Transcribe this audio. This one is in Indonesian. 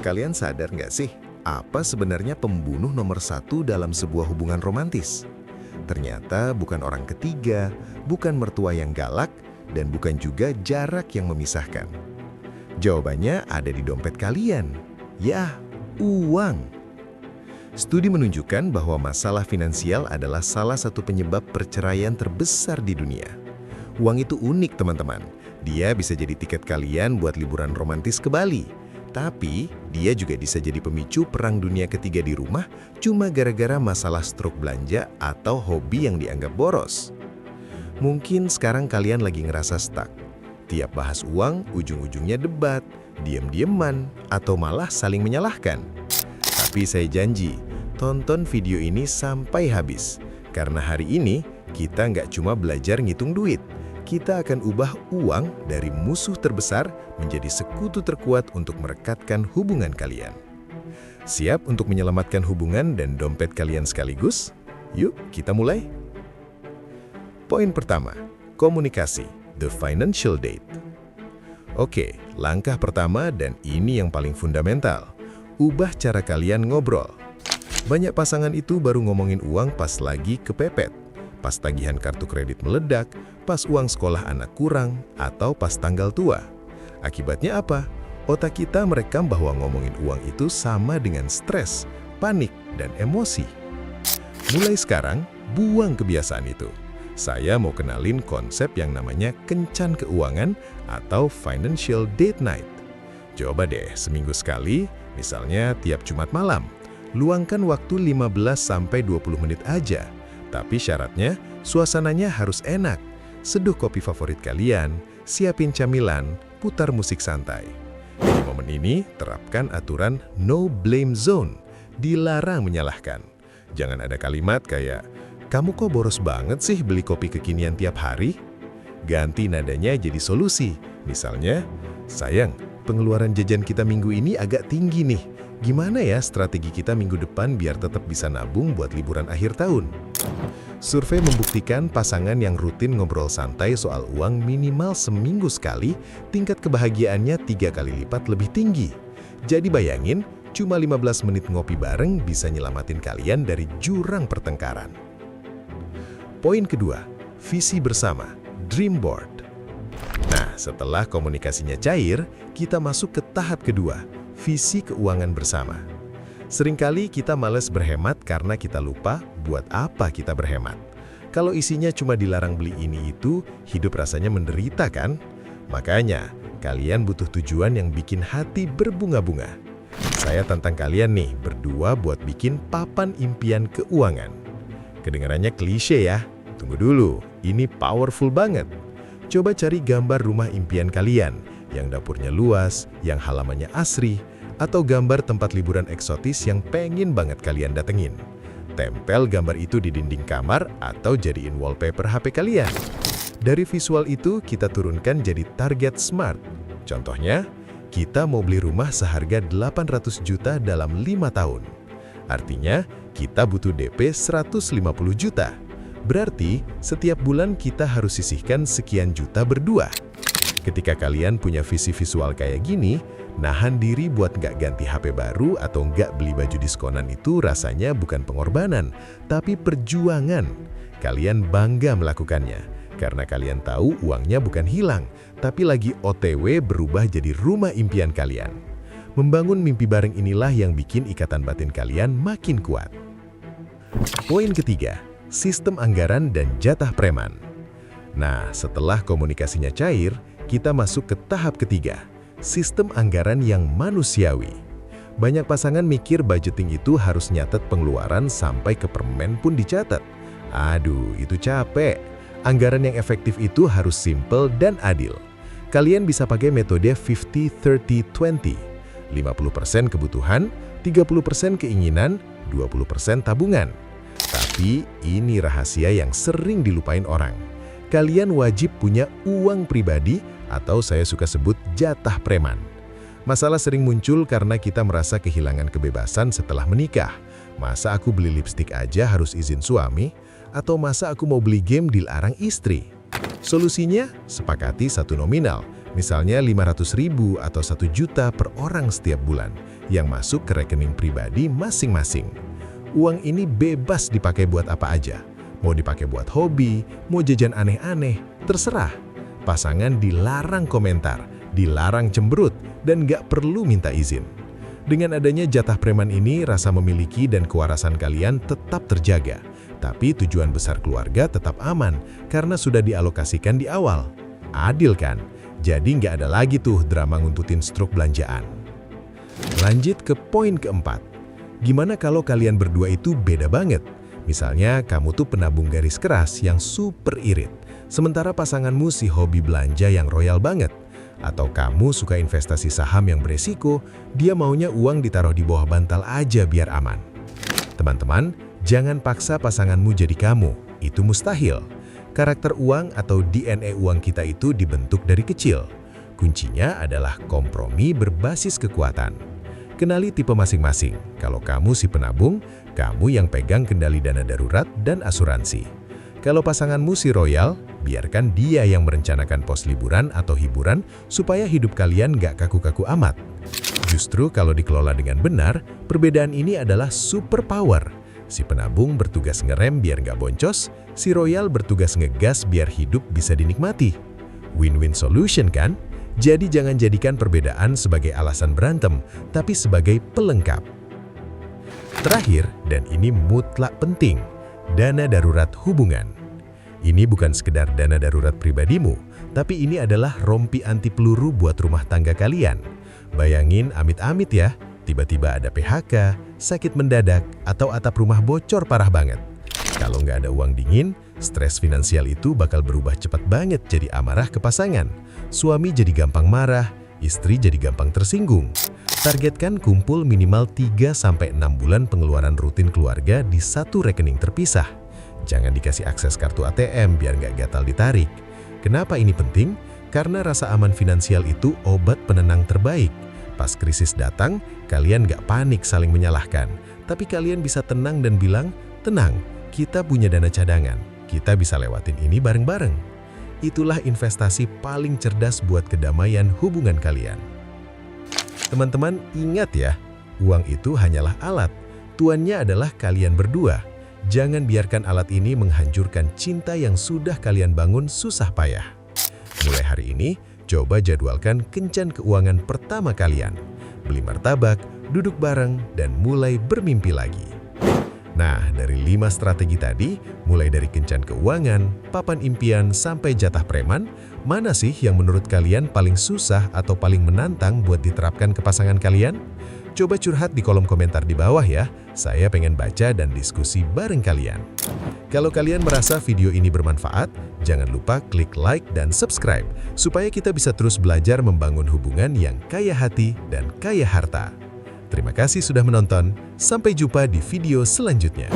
Kalian sadar nggak sih, apa sebenarnya pembunuh nomor satu dalam sebuah hubungan romantis? Ternyata bukan orang ketiga, bukan mertua yang galak, dan bukan juga jarak yang memisahkan. Jawabannya ada di dompet kalian. Ya, uang. Studi menunjukkan bahwa masalah finansial adalah salah satu penyebab perceraian terbesar di dunia. Uang itu unik, teman-teman. Dia bisa jadi tiket kalian buat liburan romantis ke Bali. Tapi, dia juga bisa jadi pemicu perang dunia ketiga di rumah cuma gara-gara masalah stroke belanja atau hobi yang dianggap boros. Mungkin sekarang kalian lagi ngerasa stuck. Tiap bahas uang, ujung-ujungnya debat, diam-diaman, atau malah saling menyalahkan. Tapi saya janji, tonton video ini sampai habis. Karena hari ini, kita nggak cuma belajar ngitung duit. Kita akan ubah uang dari musuh terbesar menjadi sekutu terkuat untuk merekatkan hubungan kalian. Siap untuk menyelamatkan hubungan dan dompet kalian sekaligus? Yuk, kita mulai. Poin pertama, komunikasi, the financial date. Oke, langkah pertama dan ini yang paling fundamental. Ubah cara kalian ngobrol. Banyak pasangan itu baru ngomongin uang pas lagi kepepet, pas tagihan kartu kredit meledak, pas uang sekolah anak kurang, atau pas tanggal tua. Akibatnya apa? Otak kita merekam bahwa ngomongin uang itu sama dengan stres, panik, dan emosi. Mulai sekarang, buang kebiasaan itu. Saya mau kenalin konsep yang namanya kencan keuangan atau financial date night. Coba deh seminggu sekali, misalnya tiap Jumat malam, luangkan waktu 15-20 menit aja. Tapi syaratnya, suasananya harus enak. Seduh kopi favorit kalian, siapin camilan, putar musik santai. Di momen ini, terapkan aturan no blame zone, dilarang menyalahkan. Jangan ada kalimat kayak, "Kamu kok boros banget sih beli kopi kekinian tiap hari?" Ganti nadanya jadi solusi. Misalnya, "Sayang, pengeluaran jajan kita minggu ini agak tinggi nih. Gimana ya strategi kita minggu depan biar tetap bisa nabung buat liburan akhir tahun?" Survei membuktikan pasangan yang rutin ngobrol santai soal uang minimal seminggu sekali, tingkat kebahagiaannya 3 kali lipat lebih tinggi. Jadi bayangin, cuma 15 menit ngopi bareng bisa nyelamatin kalian dari jurang pertengkaran. Poin kedua, visi bersama, dream board. Nah, setelah komunikasinya cair, kita masuk ke tahap kedua, visi keuangan bersama. Seringkali kita malas berhemat karena kita lupa buat apa kita berhemat. Kalau isinya cuma dilarang beli ini itu, hidup rasanya menderita kan? Makanya, kalian butuh tujuan yang bikin hati berbunga-bunga. Saya tantang kalian nih berdua buat bikin papan impian keuangan. Kedengarannya klise ya? Tunggu dulu, ini powerful banget. Coba cari gambar rumah impian kalian, yang dapurnya luas, yang halamannya asri, atau gambar tempat liburan eksotis yang pengen banget kalian datengin. Tempel gambar itu di dinding kamar atau jadiin wallpaper HP kalian. Dari visual itu kita turunkan jadi target SMART. Contohnya, kita mau beli rumah seharga 800 juta dalam 5 tahun. Artinya, kita butuh DP 150 juta. Berarti, setiap bulan kita harus sisihkan sekian juta berdua. Ketika kalian punya visi visual kayak gini, nahan diri buat nggak ganti HP baru atau nggak beli baju diskonan itu rasanya bukan pengorbanan, tapi perjuangan. Kalian bangga melakukannya, karena kalian tahu uangnya bukan hilang, tapi lagi OTW berubah jadi rumah impian kalian. Membangun mimpi bareng inilah yang bikin ikatan batin kalian makin kuat. Poin ketiga, sistem anggaran dan jatah preman. Nah, setelah komunikasinya cair, kita masuk ke tahap ketiga, sistem anggaran yang manusiawi. Banyak pasangan mikir budgeting itu harus nyatet pengeluaran sampai ke permen pun dicatat. Aduh, itu capek. Anggaran yang efektif itu harus simple dan adil. Kalian bisa pakai metode 50-30-20. 50% kebutuhan, 30% keinginan, 20% tabungan. Tapi ini rahasia yang sering dilupain orang. Kalian wajib punya uang pribadi atau saya suka sebut jatah preman. Masalah sering muncul karena kita merasa kehilangan kebebasan setelah menikah. Masa aku beli lipstik aja harus izin suami? Atau masa aku mau beli game dilarang istri? Solusinya, sepakati satu nominal, Misalnya 500.000 atau 1 juta per orang setiap bulan yang masuk ke rekening pribadi masing-masing. Uang ini bebas dipakai buat apa aja. Mau dipakai buat hobi, mau jajan aneh-aneh, terserah. Pasangan dilarang komentar, dilarang cemberut, dan nggak perlu minta izin. Dengan adanya jatah preman ini, rasa memiliki dan kewarasan kalian tetap terjaga. Tapi tujuan besar keluarga tetap aman karena sudah dialokasikan di awal. Adil kan? Jadi nggak ada lagi tuh drama nguntutin struk belanjaan. Lanjut ke poin keempat. Gimana kalau kalian berdua itu beda banget? Misalnya kamu tuh penabung garis keras yang super irit, sementara pasanganmu si hobi belanja yang royal banget. Atau kamu suka investasi saham yang beresiko, dia maunya uang ditaruh di bawah bantal aja biar aman. Teman-teman, jangan paksa pasanganmu jadi kamu, itu mustahil. Karakter uang atau DNA uang kita itu dibentuk dari kecil. Kuncinya adalah kompromi berbasis kekuatan. Kenali tipe masing-masing. Kalau kamu si penabung, kamu yang pegang kendali dana darurat dan asuransi. Kalau pasanganmu si royal, biarkan dia yang merencanakan pos liburan atau hiburan supaya hidup kalian gak kaku-kaku amat. Justru kalau dikelola dengan benar, perbedaan ini adalah superpower. Si penabung bertugas ngerem biar nggak boncos, si royal bertugas ngegas biar hidup bisa dinikmati. Win-win solution kan? Jadi jangan jadikan perbedaan sebagai alasan berantem, tapi sebagai pelengkap. Terakhir, dan ini mutlak penting, dana darurat hubungan. Ini bukan sekedar dana darurat pribadimu, tapi ini adalah rompi anti peluru buat rumah tangga kalian. Bayangin amit-amit ya, tiba-tiba ada PHK, sakit mendadak, atau atap rumah bocor parah banget. Kalau nggak ada uang dingin, stres finansial itu bakal berubah cepat banget jadi amarah ke pasangan. Suami jadi gampang marah, istri jadi gampang tersinggung. Targetkan kumpul minimal 3-6 bulan pengeluaran rutin keluarga di satu rekening terpisah. Jangan dikasih akses kartu ATM biar nggak gatal ditarik. Kenapa ini penting? Karena rasa aman finansial itu obat penenang terbaik. Pas krisis datang, kalian gak panik saling menyalahkan. Tapi kalian bisa tenang dan bilang, tenang, kita punya dana cadangan. Kita bisa lewatin ini bareng-bareng. Itulah investasi paling cerdas buat kedamaian hubungan kalian. Teman-teman, ingat ya, uang itu hanyalah alat. Tuannya adalah kalian berdua. Jangan biarkan alat ini menghancurkan cinta yang sudah kalian bangun susah payah. Mulai hari ini, coba jadwalkan kencan keuangan pertama kalian. Beli martabak, duduk bareng, dan mulai bermimpi lagi. Nah, dari 5 strategi tadi, mulai dari kencan keuangan, papan impian, sampai jatah preman, mana sih yang menurut kalian paling susah atau paling menantang buat diterapkan ke pasangan kalian? Coba curhat di kolom komentar di bawah ya, saya pengen baca dan diskusi bareng kalian. Kalau kalian merasa video ini bermanfaat, jangan lupa klik like dan subscribe, supaya kita bisa terus belajar membangun hubungan yang kaya hati dan kaya harta. Terima kasih sudah menonton, sampai jumpa di video selanjutnya.